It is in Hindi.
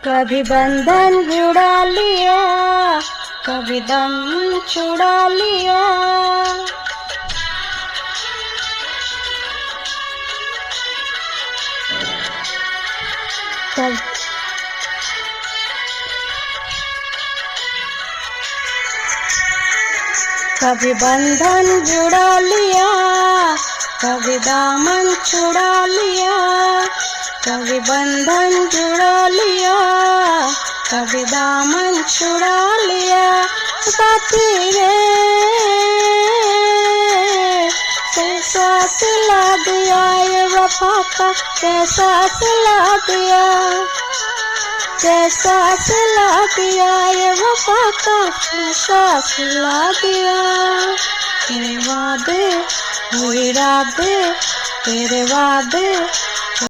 कभी बंधन जुड़ा लिया, कभी दम छुड़ा लिया। कभी बंधन जुड़ा लिया, कभी दामन छुड़ा लिया। कभी बंधन जुड़ा लिया, कभी दामन छुड़ा लिया। साथी रे कैसा सिला दिया, ये वफा का कैसा सिला दिया, कैसा सिला दिया, ये वफा का कैसा सिला दिया। तेरे वादे वो इरादे, तेरे वादे